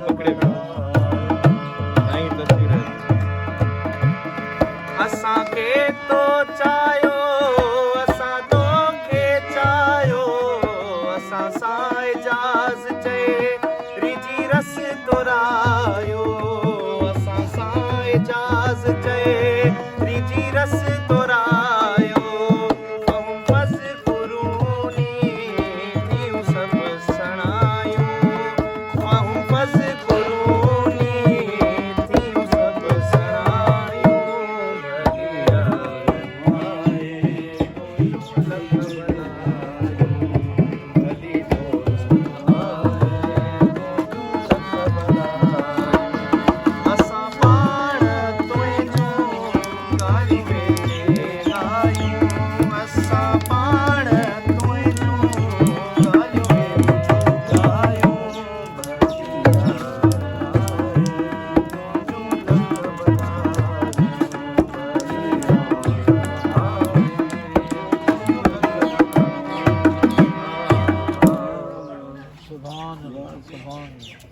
पकड़े असांखे तो चाहियो असां तोखे चाहियो असां सां इजाज़ चए रिजी रस तोरायो असां सां इजाज़ चए रिजी रस तोरायो फज़ क़ुरूनी थियूं सभु सणायूं फज़ क़ुरूनी थियूं सभु सणायूं असां पाण तुंहिंजूं ॻाल्हि में आहियूं असां पाण तुंहिंजूं ॻाल्हियूं में